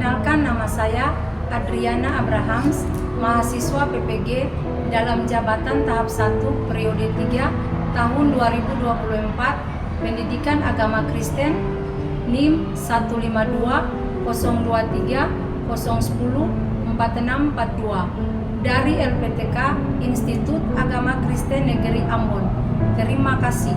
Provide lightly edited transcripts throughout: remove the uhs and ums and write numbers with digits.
Perkenalkan, nama saya Adriana Abrahams, mahasiswa PPG dalam jabatan tahap 1 periode 3 tahun 2024, Pendidikan Agama Kristen, NIM 152 023 010 4642 dari LPTK Institut Agama Kristen Negeri Ambon. Terima kasih.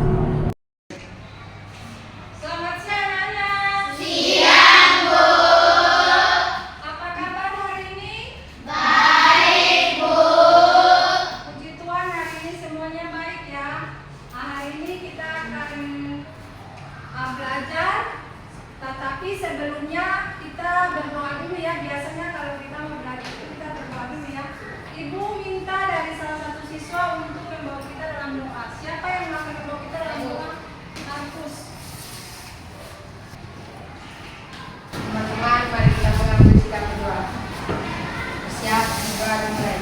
Belajar, tetapi sebelumnya kita berdoa dulu ya. Biasanya kalau kita mau belajar kita berdoa dulu ya. Ibu minta dari salah satu siswa untuk membawa kita dalam doa. Siapa yang akan membawa kita dalam doa? Markus. Teman-teman, mari kita mengambil sikap berdoa. Siap, berdoa dimulai.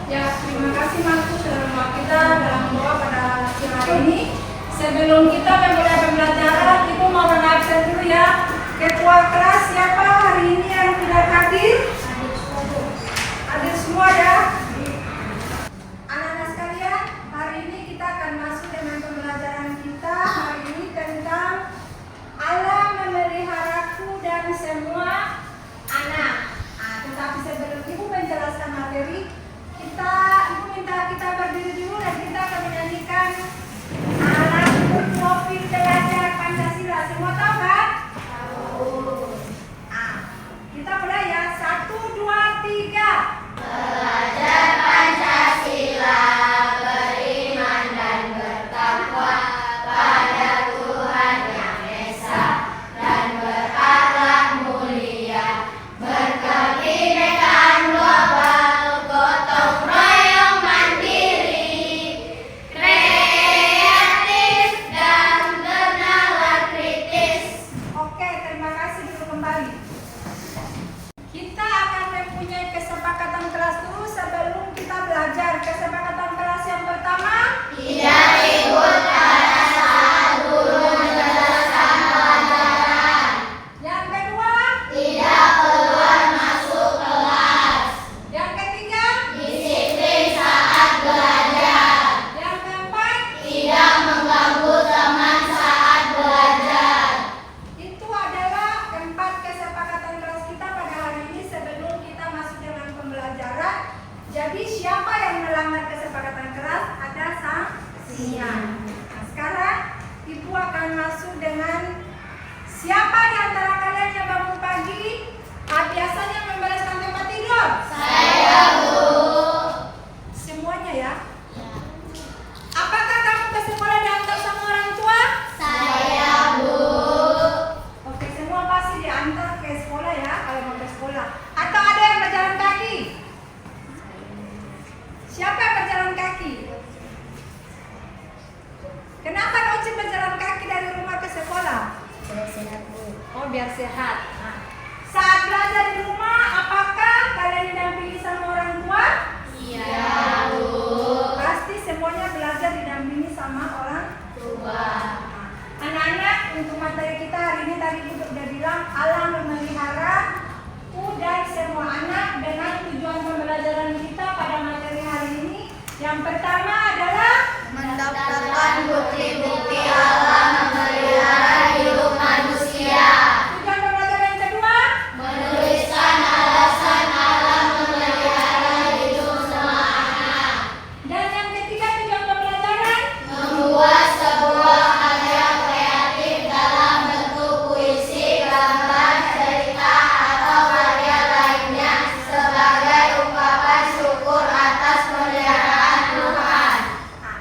Ya, terima kasih Markus sudah membawa kita dalam doa pada siang hari ini. Sebelum kita memulai pembelajaran, Ibu mau menabsen dulu ya. Ketua kelas siapa hari ini yang tidak hadir? Hadir semua ya. Anak-anak sekalian, hari ini kita akan masuk dengan pembelajaran kita hari ini tentang Allah memeliharaku dan semua anak. Tetapi sebelum Ibu menjelaskan materi, Ibu minta kita berdiri dulu dan kita akan menyanyikan lagu Profil Belajar Pancasila. Semua tahu kan? Tahu. Kita mulai ya. 1, 2, 3. Belajar Pancasila, beriman dan bertakwa pada Tuhan Yang Esa dan berakhlak mulia, berkebinekaan global, gotong royong mandiri, kreatif dan bernalar kritis. Oke, terima kasih. Dulu kembali. Kita akan mempunyai kesepakatan kelas dulu sebelum kita belajar. Kesepakatan kelas yang pertama, Tidak ikut pada saat guru menjelaskan pelajaran. yang kedua, Tidak keluar masuk kelas. yang ketiga, Disiplin saat belajar. yang keempat. Tidak mengganggu teman saat belajar. Itu adalah 4 kesepakatan kelas kita pada hari ini sebelum kita masuk dengan pembelajaran. Jadi siapa yang melanggar kesepakatan kelas ada sanksinya. Nah, sekarang Ibu akan masuk dengan siapa di antara kalian yang bangun pagi biasanya membereskan tempat tidur? Saya, Bu. Semuanya ya. Apakah kamu ke sekolah diantar sama orang tua? Saya, Bu. Oke, semua pasti diantar ke sekolah ya kalau mau ke sekolah. Atau ada yang berjalan kaki? Siapa yang berjalan kaki? Kenapa Noci berjalan kaki dari rumah ke sekolah? Oh, biar sehat. Nah, saat belajar di rumah, apakah kalian didampingi sama orang tua? Iya, Bu. Pasti semuanya belajar didampingi sama orang tua. Anak-anak, untuk materi kita hari ini tadi Ibu sudah bilang Allah memelihara dan semua anak dengan tujuan pembelajaran kita pada materi hari ini. Yang pertama adalah Mendapatkan bukti-bukti Allah memelihara hidup manusia. tujuan pembelajaran yang kedua. Menuliskan alasan Allah memelihara hidup semua anak. Dan yang ketiga tujuan pembelajaran. Membuat sebuah karya kreatif dalam bentuk puisi, gambar, cerita, atau karya lainnya sebagai ungkapan syukur atas pemeliharaan Tuhan. Nah,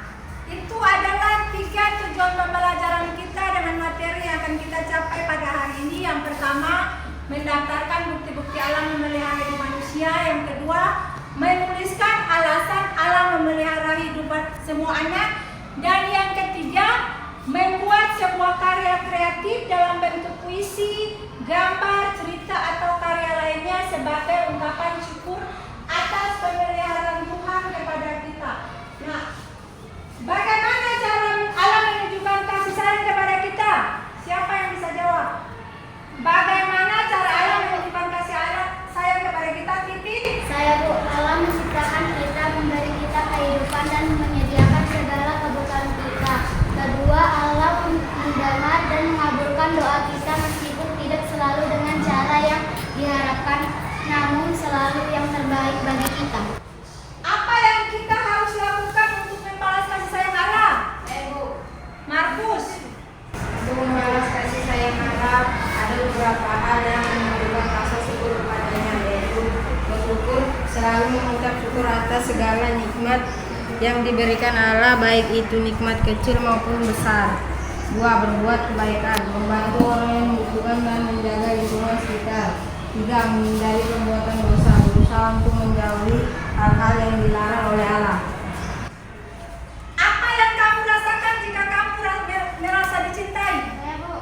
itu adalah 3 tujuan pembelajaran kita dengan materi yang akan kita capai pada hari ini. Yang pertama, mendaftarkan bukti-bukti Allah memelihara hidup manusia. Yang kedua, menuliskan alasan Allah memelihara hidup semua anak. Dan yang ketiga, membuat sebuah karya kreatif dalam bentuk puisi, gambar, cerita atau karya lainnya sebagai ungkapan syukur atas pemeliharaan Tuhan kepada kita. Nah, bagaimana cara Allah menunjukkan kasih sayang kepada kita? Siapa yang bisa jawab? Bagaimana cara Allah menunjukkan kasih sayang kepada kita, Titi? Saya Bu, Allah menciptakan kita, memberi kita kehidupan dan menyediakan segala kebutuhan kita. Kedua, Allah mendengar dan mengabulkan doa kita meskipun tidak selalu dengan cara yang diharapkan, namun selalu yang terbaik bagi kita. Apa yang kita harus lakukan untuk membalas kasih sayang Allah? Bu, Markus. untuk membalas kasih sayang Allah ada beberapa hal yang menunjukkan rasa syukur kepadanya, yaitu bersyukur, selalu mengucap syukur atas segala nikmat yang diberikan Allah, baik itu nikmat kecil maupun besar. 2. Berbuat kebaikan, membantu orang yang membutuhkan dan menjaga lingkungan sekitar. 3. Menghindari perbuatan dosa, berusaha untuk menjauhi hal-hal yang dilarang oleh Allah. Apa yang kamu rasakan jika kamu merasa dicintai? Saya Bu,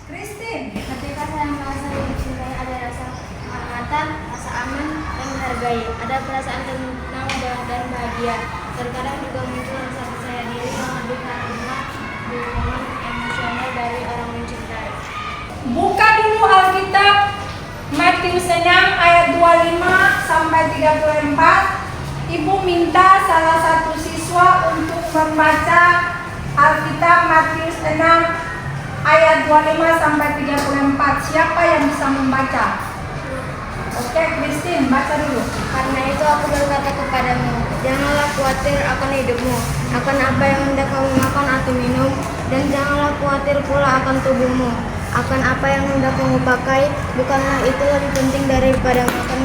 Christine. ketika saya merasa dicintai ada rasa kehangatan, rasa aman dan menghargai. Ada perasaan tenang dan bahagia. Terkadang juga muncul rasa percaya diri yang lebih karena dukungan emosional dari orang mencintai. Buka dulu Alkitab Matius 6 ayat 25 sampai 34. Ibu minta salah satu siswa untuk membaca Alkitab Matius 6 ayat 25 sampai 34. Siapa yang bisa membaca? Oke, Christine, baca dulu. Karena itu aku berkata kepadamu, janganlah khawatir akan hidupmu, akan apa yang hendak kamu makan atau minum, dan janganlah khawatir pula akan tubuhmu, akan apa yang hendak kamu pakai. Bukanlah itu lebih penting daripada makan,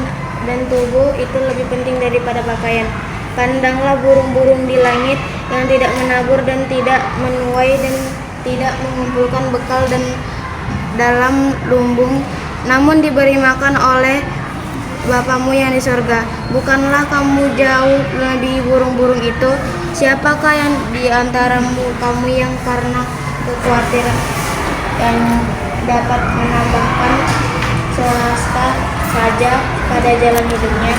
dan tubuh itu lebih penting daripada pakaian. Pandanglah burung-burung di langit yang tidak menabur dan tidak menuai dan tidak mengumpulkan bekal dan dalam lumbung, namun diberi makan oleh Bapamu yang di surga. Bukanlah kamu jauh lebih burung-burung itu? Siapakah yang di antaramu kamu yang karena kekhawatiran yang dapat menambahkan selasta saja pada jalan hidupnya?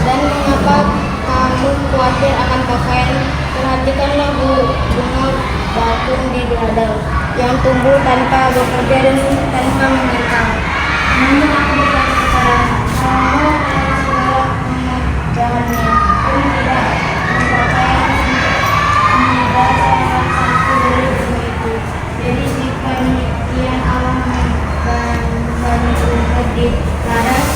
Dan mengapa kamu khawatir akan pakaian? Perhatikanlah bunga bakung di ladang yang tumbuh tanpa bekerja dan tanpa meminta. Namun aku berkata kepadamu, kamu adalah segala kemudahannya, pun tidak berpakaian tidak salah satu dari semua itu. Jadi jika demikian Allah membebani rumput di ladang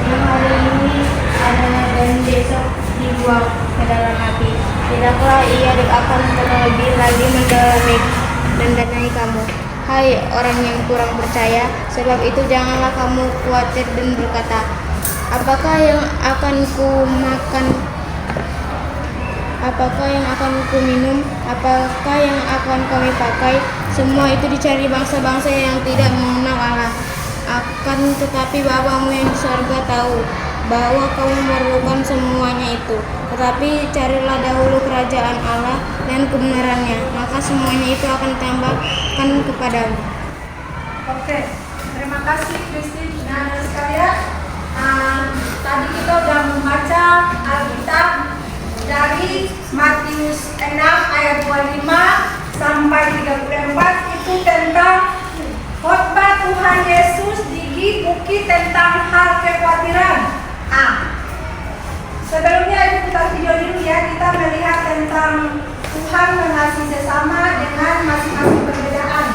yang hari ini ada dan besok dibuang ke dalam api, tidaklah ia akan terlebih lagi mendanai kamu, hai orang yang kurang percaya. Sebab itu janganlah kamu khawatir dan berkata, apakah yang akan ku makan, apakah yang akan ku minum, apakah yang akan kami pakai. Semua itu dicari bangsa-bangsa yang tidak mengenal Allah. Akan tetapi Bapamu yang di surga tahu bahwa kamu memerlukan semuanya itu. Tetapi carilah dahulu kerajaan Allah dan kebenarannya, maka semuanya itu akan ditambahkan kepadamu. Oke, terima kasih Christine. Nah, sekalian, tadi kita sudah membaca Alkitab dari Matius 6 ayat 25 sampai 34. Itu tentang khotbah Tuhan Yesus di bukit tentang hal kekhawatiran. Sebelumnya Ibu putar video dulu ya, kita melihat tentang Tuhan mengasihi sesama dengan masing-masing perbedaan.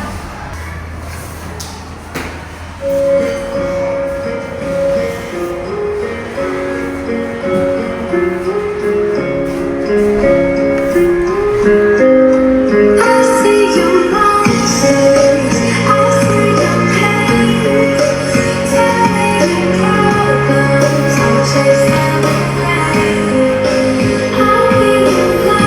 How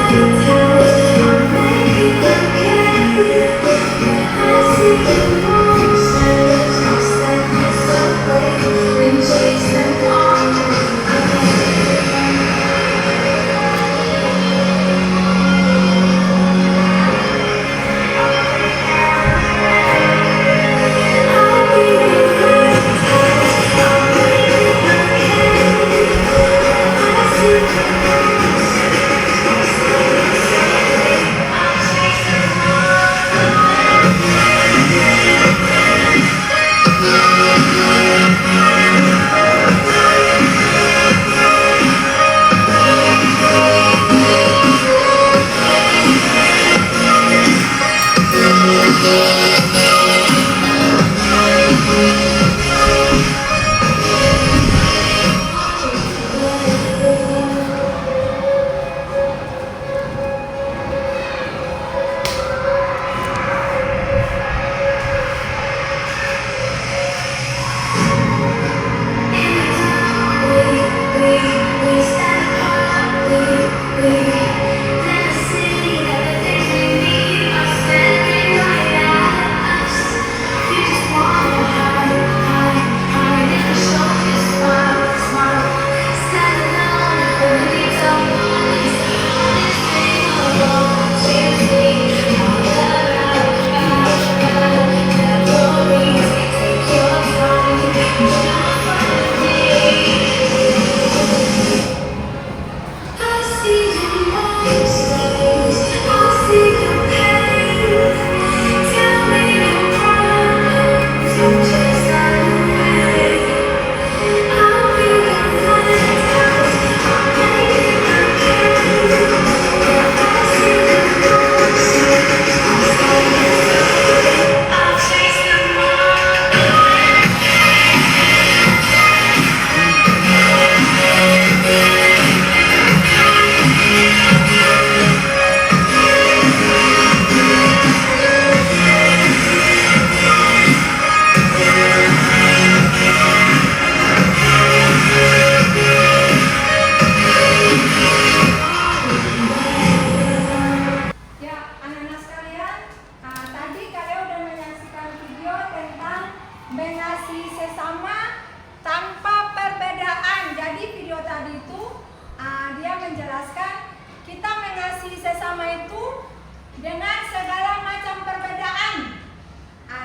sesama itu dengan segala macam perbedaan.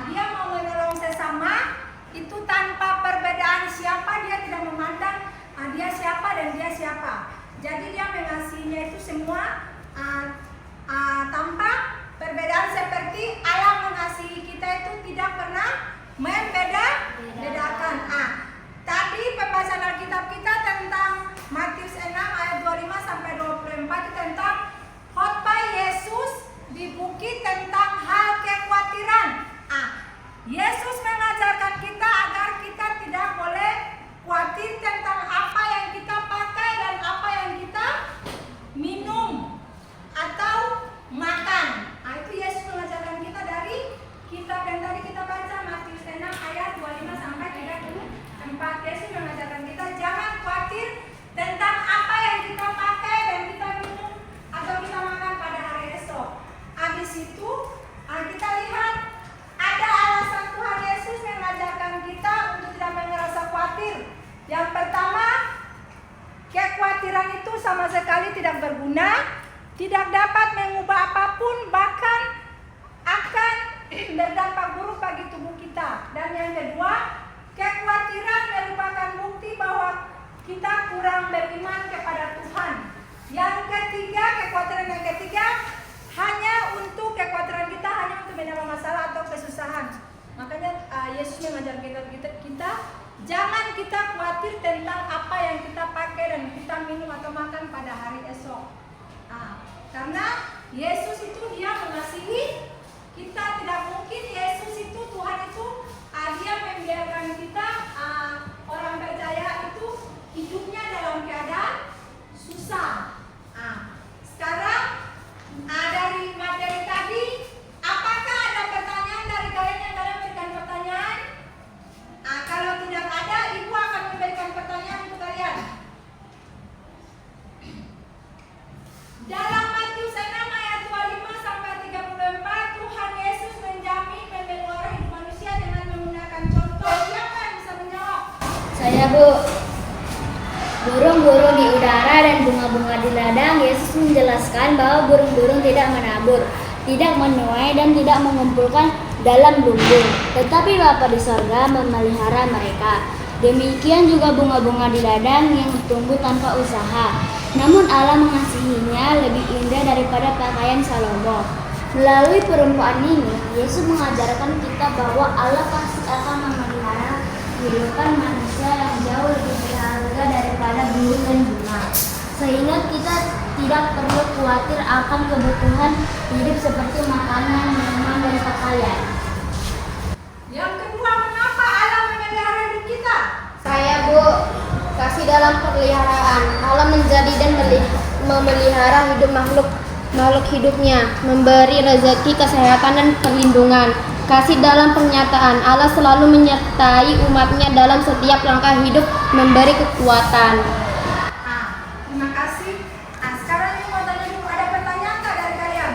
Dia mau menolong sesama itu tanpa perbedaan siapa, dia tidak memandang dia siapa dan dia siapa. Jadi dia mengasihinya itu semua tanpa perbedaan, seperti Allah mengasihi kita itu tidak pernah membedakan. Tadi pembahasan Alkitab kita tentang Matius 6 ayat 25 sampai 24 itu tentang khotbah Yesus di bukit tentang hal kekhawatiran. Yesus mengajarkan kita agar kita tidak boleh khawatir tentang apa yang kita pakai dan apa yang kita minum atau makan. Itu Yesus mengajarkan kita dari kitab yang tadi kita baca, Matius 6 ayat 25 sampai 34. Yesus mengajarkan kita jangan khawatir tentang apa yang kita pakai dan kita minum atau kita makan pada hari esok. Di situ kita lihat ada alasan Tuhan Yesus mengajarkan kita untuk tidak merasa khawatir. Yang pertama, kekhawatiran itu sama sekali tidak berguna, tidak dapat mengubah apapun, bahkan akan berdampak buruk bagi tubuh kita. Dan yang kedua, kekhawatiran merupakan bukti bahwa kita kurang beriman kepada Tuhan. Yang ketiga, kekhawatiran yang ketiga kekhawatiran kita hanya untuk menambah masalah atau kesusahan. Makanya Yesus mengajarkan kita jangan kita khawatir tentang apa yang kita pakai dan kita minum atau makan pada hari esok. Karena Yesus itu dia mengasihi kita. Tidak mungkin Yesus itu, Tuhan itu dia membiarkan kita orang percaya itu hidupnya dalam keadaan susah. Sekarang dari materi tadi, apakah ada pertanyaan dari kalian yang kalian berikan pertanyaan? Kalau tidak ada, Ibu akan memberikan pertanyaan untuk kalian. Dalam Matius 6 ayat 25 sampai 34, Tuhan Yesus menjamin memelihara hidup manusia dengan menggunakan contoh. Siapa yang bisa menjawab? Saya, Bu. Burung-burung di udara dan bunga-bunga di ladang, Yesus menjelaskan bahwa burung-burung tidak menabur, tidak menuai, dan tidak mengumpulkan dalam lumbung, tetapi Bapa di sorga memelihara mereka. Demikian juga bunga-bunga di ladang yang tumbuh tanpa usaha. Namun Allah mengasihinya lebih indah daripada pakaian Salomo. Melalui perumpamaan ini, Yesus mengajarkan kita bahwa Allah pasti akan memelihara kehidupan manusia yang jauh lebih berharga daripada burung dan bunga, sehingga kita tidak perlu khawatir akan kebutuhan hidup seperti makanan, minuman, dan pakaian. Yang kedua, mengapa Allah memelihara hidup kita? Saya, Bu. Kasih dalam peliharaan. Allah menjadi dan memelihara hidup makhluk hidupnya, memberi rezeki, kesehatan, dan perlindungan. Kasih dalam pernyataan. Allah selalu menyertai umatnya dalam setiap langkah hidup, memberi kekuatan. Terima kasih. Sekarang ini mau tanya dulu, ada pertanyaan nggak dari kalian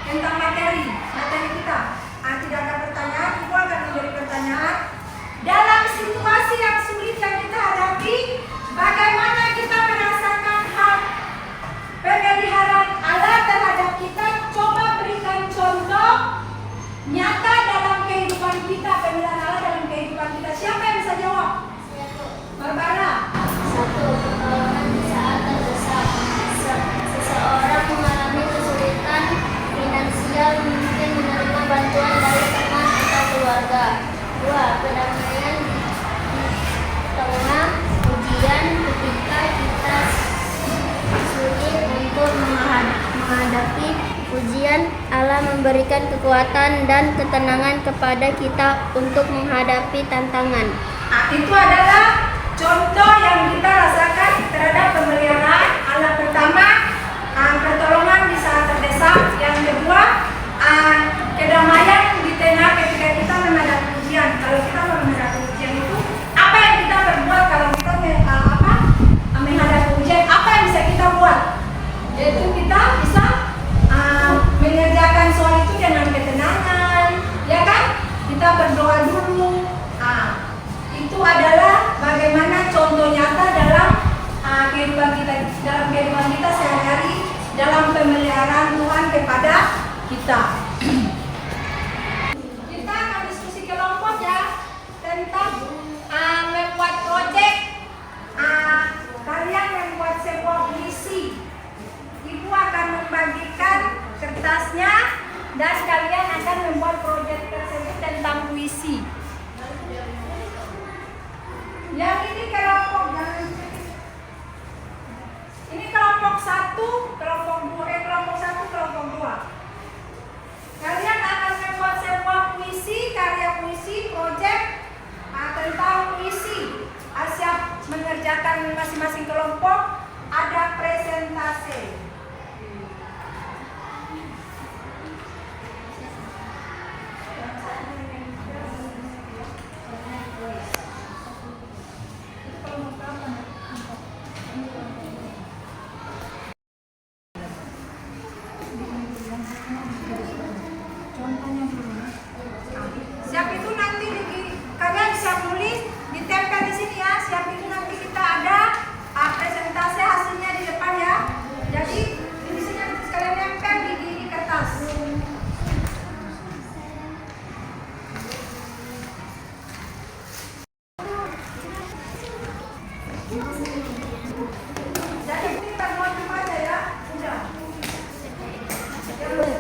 tentang materi kita? Tidak ada pertanyaan, Ibu akan menjadi pertanyaan. Dalam situasi yang sulit yang kita hadapi, bagaimana kita merasakan hal pemeliharaan Allah terhadap kita? Coba berikan contoh nyata dalam kehidupan kita, pemeliharaan Allah dalam kehidupan kita. Siapa yang bisa jawab? Barbara. 1. Pertolongan di saat terdesak. Seseorang mengalami kesulitan finansial, mungkin menerima bantuan dari teman atau keluarga. 2. Kedamaian di tengah ujian ketika kita sulit untuk menghadapi ujian. Allah memberikan kekuatan dan ketenangan kepada kita untuk menghadapi tantangan. Itu adalah contoh yang kita rasakan terhadap pemeliharaan Allah. Pertama, pertolongan di saat terdesak. Yang kedua, kedamaian di tengah ketika kita menghadapi ujian. Kalau kita menghadapi ujian itu, apa yang kita perbuat kalau kita menghadapi ujian? Apa yang bisa kita buat? Yaitu kita bisa mengerjakan soal itu dengan ketenangan, ya kan? Kita berdoa dulu. Itu adalah bagaimana contoh nyata dalam kehidupan kita sehari-hari dalam pemeliharaan kita. Kita akan diskusi kelompok ya tentang membuat proyek. Kalian membuat sebuah puisi. Ibu akan membagikan kertasnya dan kalian akan membuat proyek tersebut tentang puisi. Yang ini kelompok ini kelompok 1, kelompok 2, kelompok 1, kelompok 2. Kalian akan membuat sebuah puisi, karya puisi, proyek tentang puisi. Siap mengerjakan masing-masing kelompok, ada presentasi. Siap itu nanti kalian siap nulis, ditempel di sini ya. Siap itu nanti kita ada presentasi hasilnya di depan ya. Jadi di sini kalian tempel di kertas. Jadi kita mau cuma aja ya. Udah.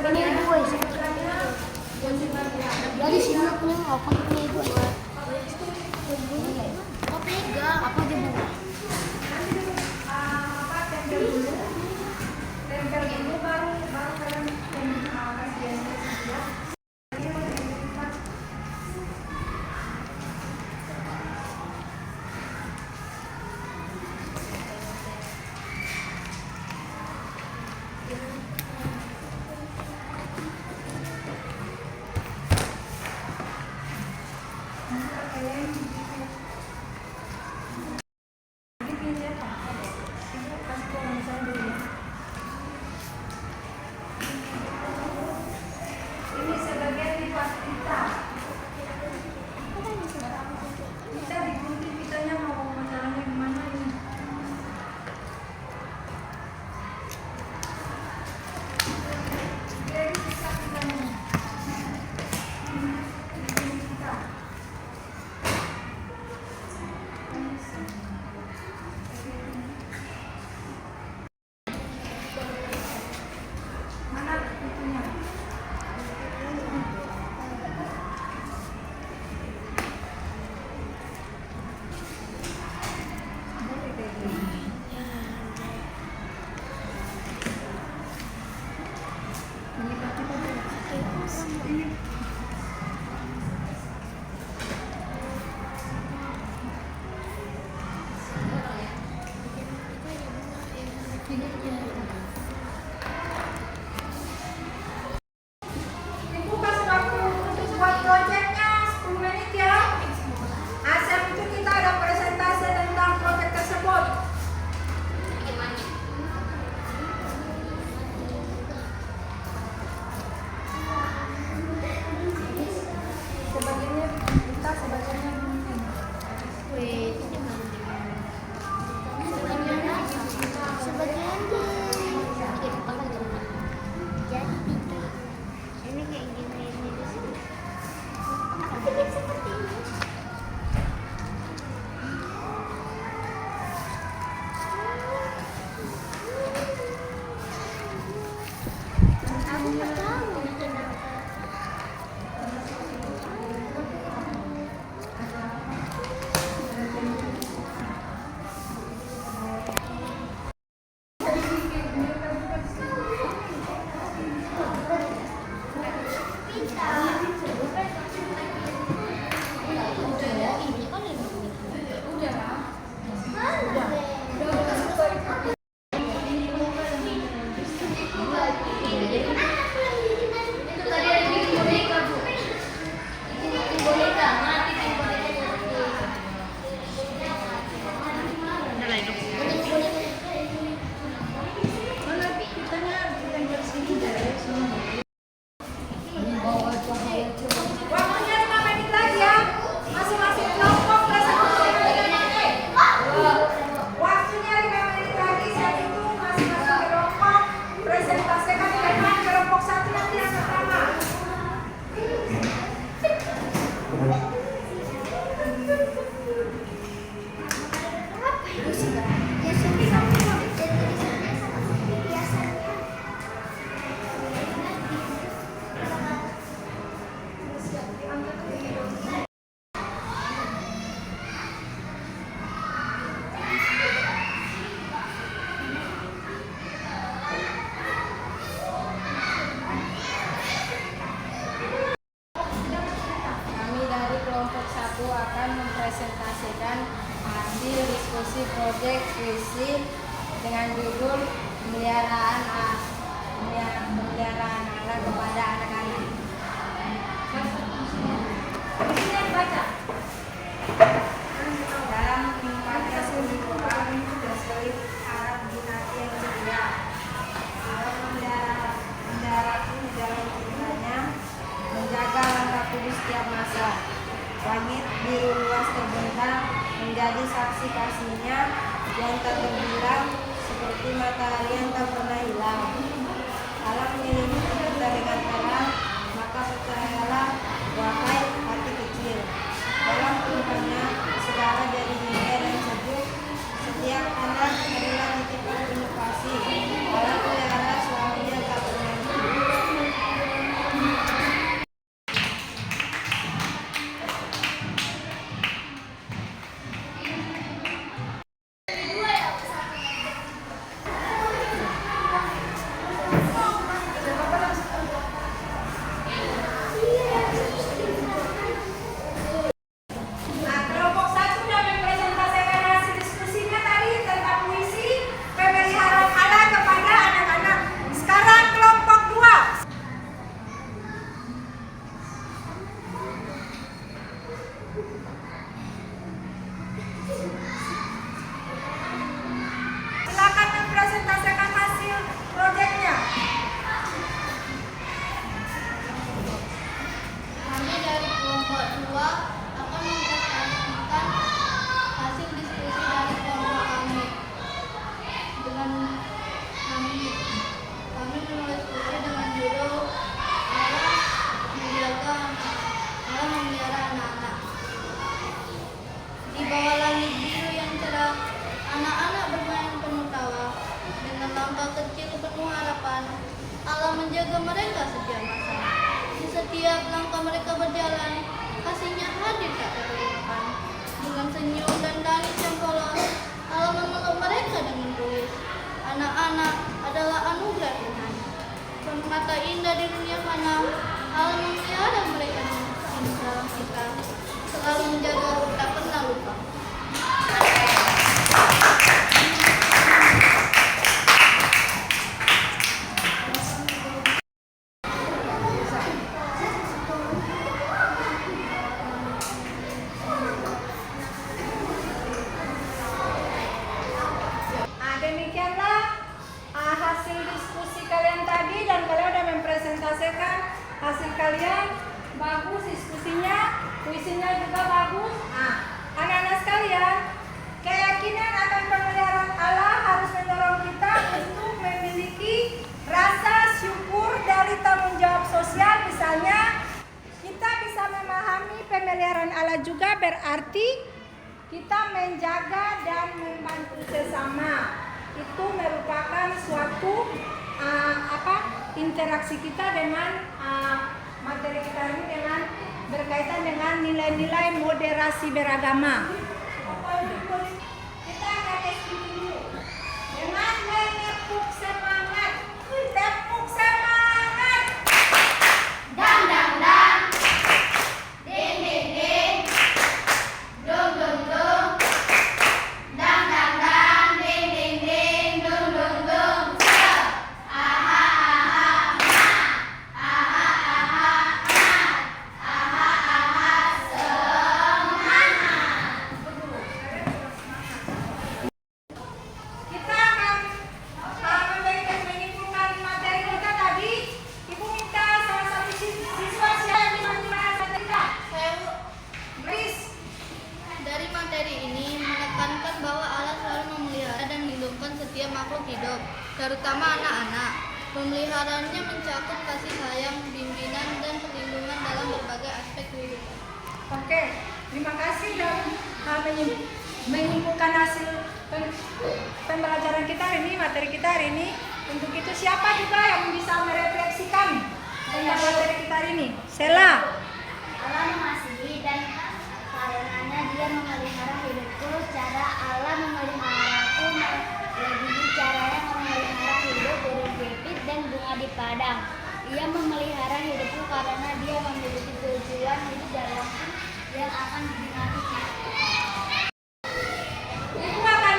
Ini dua sih. Dari sini aku apa punya ibu? Oh pegang, apa aja bu? Tempel dulu baru kalian kasih ya. diskusi proyek puisi dengan judul pemeliharaan anak kepada anak-anak. Puisinya dibaca. Dalam menempatkan kehidupan dan selip harap dinasti yang setia. Allah mendarahku di dalam cintanya, menjaga langkahku di setiap masa. Langit biru luas terbentang, menjadi saksi kasihnya yang tak terbilang, seperti matahari yang tak pernah hilang. Allah menyelimuti kita dengan terang, maka percayalah, wahai hati kecil. Dalam pelukannya, segala jadi indah dan sejuk. Setiap anak adalah titipan penuh kasih. Allah pelihara suami yang tak pernah hilang. Nah, kelompok 1 sudah mempresentasikan hasil diskusinya tadi tentang puisi pemeliharaan anak kepada anak-anak. Sekarang kelompok 2. Silakan mempresentasikan hasil proyeknya. Kami dari kelompok 2 akan mempresentasikan hasil diskusi dari kelompok kami. Dengan kami menulis puisi dengan judul Allah memelihara anak-anak. Di bawah langit biru yang cerah, anak-anak bermain penuh tawa. Dengan langkah kecil penuh harapan, Allah menjaga mereka setiap masa. Di setiap langkah mereka berjalan, kasihnya hadir tak terlupakan. Dengan senyum dan tangis yang polos, Allah memeluk mereka dengan tulus. Anak-anak adalah anugerah Tuhan. Permata indah di dunia fana, Allah memelihara mereka dengan dalam kita. Selalu menjaga, tak pernah lupa. Demikianlah hasil diskusi kalian tadi, dan kalian sudah mempresentasikan hasil kalian. Bagus diskusinya, puisinya juga bagus. Anak-anak sekalian, keyakinan akan pemeliharaan Allah harus mendorong kita untuk memiliki rasa syukur dari tanggung jawab sosial. Misalnya, kita bisa memahami pemeliharaan Allah juga berarti kita menjaga dan membantu sesama. Itu merupakan suatu interaksi kita dengan materi kita ini, dengan berkaitan dengan nilai-nilai moderasi beragama. Kita akan diskusi dulu dengan menepuk semangat. Tepuk semangat. Dang dang dang, ding ding ding, dong dong dong, dang dang dang, ding ding ding, dong dong dong. Aha aha aha, aha aha aha, semangat. Kita akan menyimpulkan materi kita tadi. Ibu minta salah satu siswa siapa yang dimana materi kita? Grace. Dari materi ini menekankan bahwa Allah selalu memelihara dan menghidupkan setiap makhluk hidup, terutama anak-anak. Pemeliharaannya mencakup kasih sayang, bimbingan, dan perlindungan dalam berbagai aspek kehidupan. Oke, terima kasih sudah menyimpulkan hasil pembelajaran kita hari ini, materi kita hari ini. Untuk itu siapa juga yang bisa merefleksikan tentang materi kita hari ini? Sela. Allah mengasihi dan karenanya Dia memelihara hidupku. Cara Allah memeliharaku melebihi caranya memelihara hidup burung pipit dan bunga di padang. Ia memelihara hidupku karena Dia memiliki tujuan hidup dalamku yang akan dinikmati. Ibu akan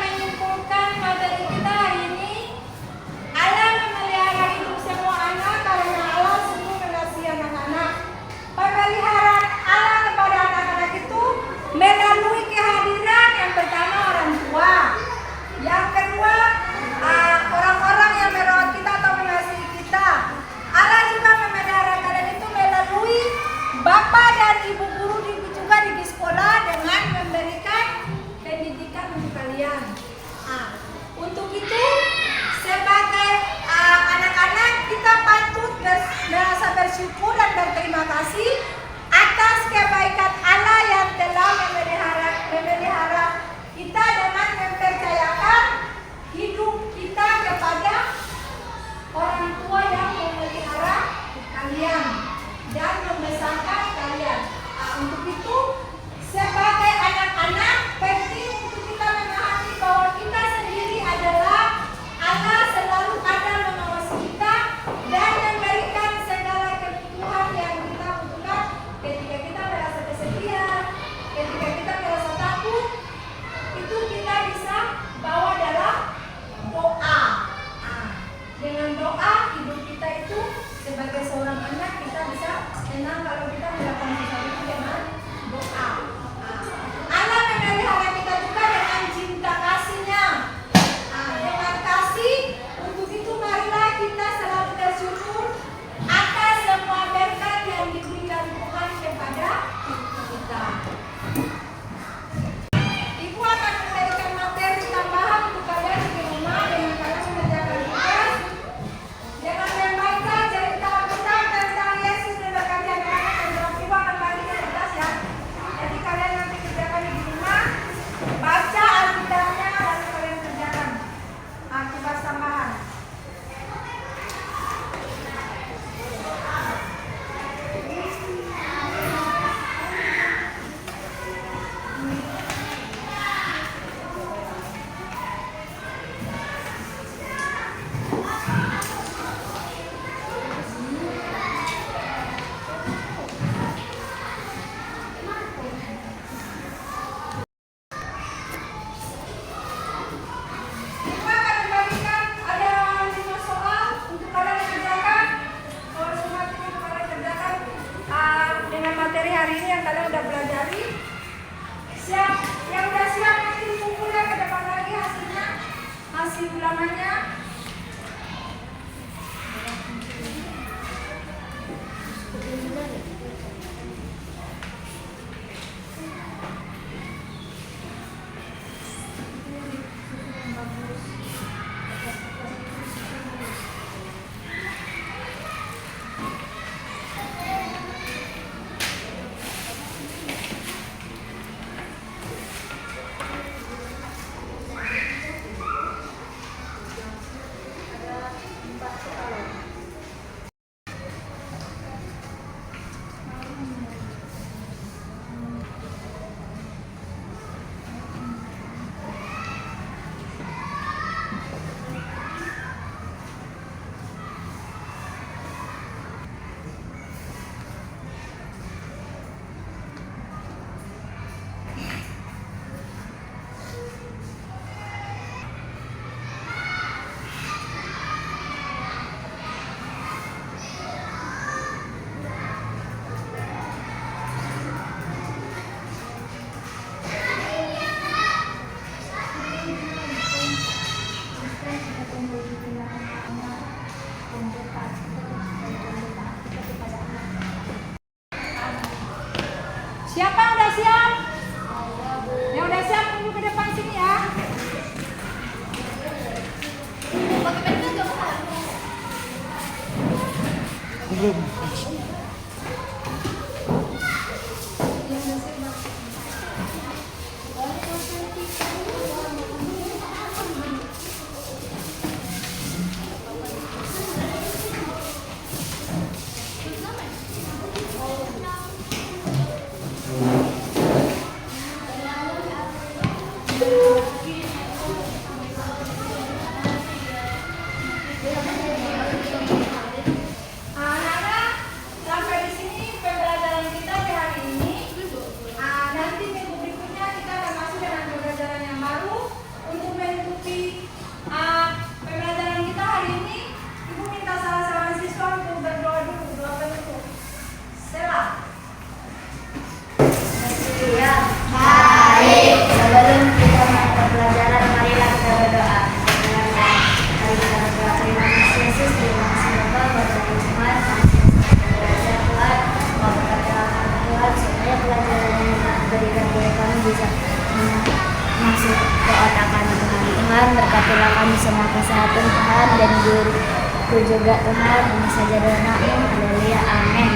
bersyukur dan berterima kasih atas kebaikan Allah yang telah memelihara kita dengan mempercayakan hidup kita kepada orang tua yang memelihara kalian dan membesarkan kalian. Untuk itu, sebagai anak-anak, penting untuk kita memahami bahwa kita sendiri adalah Allah selalu ada mengawasi kita dan memberikan segala kebutuhan yang kita butuhkan. Ketika kita merasa kesepian, ketika kita merasa takut, itu kita bisa bawa dalam doa. Dengan doa, hidup kita itu sebagai seorang anak, kita bisa tenang kalau kita melakukan sesuatu dengan doa. Allah memelihara kita juga dengan cinta kasih-Nya. Dengan kasih, untuk itu marilah kita selalu bersyukur atas semua berkat yang diberikan Tuhan kepada kita. Ibu akan memberikan materi tambahan untuk kalian di rumah dengan kalian mengerjakan tugas. Jangan membaca cerita Alkitab tentang Yesus memberikan anak-anak dan dalam ibu akan bagi tugas ya. Jadi kalian nanti kerjakan di rumah, baca Alkitabnya lalu kalian kerjakan tugas tambahan. Ibu akan membagikan ada 5 soal untuk kalian kerjakan. Kalau semua itu kalian kerjakan dengan materi hari ini yang kalian udah pelajari. Siap, yang udah siap nanti dikumpulkan ke depan lagi hasilnya, hasil ulangannya. Siapa yang udah siap? Yang udah siap tunggu ke depan sini ya. Anak-anak, sampai di sini pembelajaran kita di hari ini. Nanti minggu berikutnya kita akan masuk dengan pembelajaran yang baru. Untuk mengikuti pembelajaran kita hari ini, Ibu minta salah seorang siswa untuk berdoa dulu, doa penutup. Selah. Ya, baik. Sebelum kita mulai pelajaran, marilah kita berdoa. Mari kita berdoa. Terima kasih Yesus, terima kasih Bapak, Bapak Tuhan, kasih Tuhan, Bapak katakan Tuhan, supaya pelajaran yang diberikan kepada kami bisa masuk ke otak kami Tuhan. Tuhan, berkatilah kami semua kesehatan Tuhan dan guru Aku juga Tuhan, ini saja doamu. Haleluya, amin.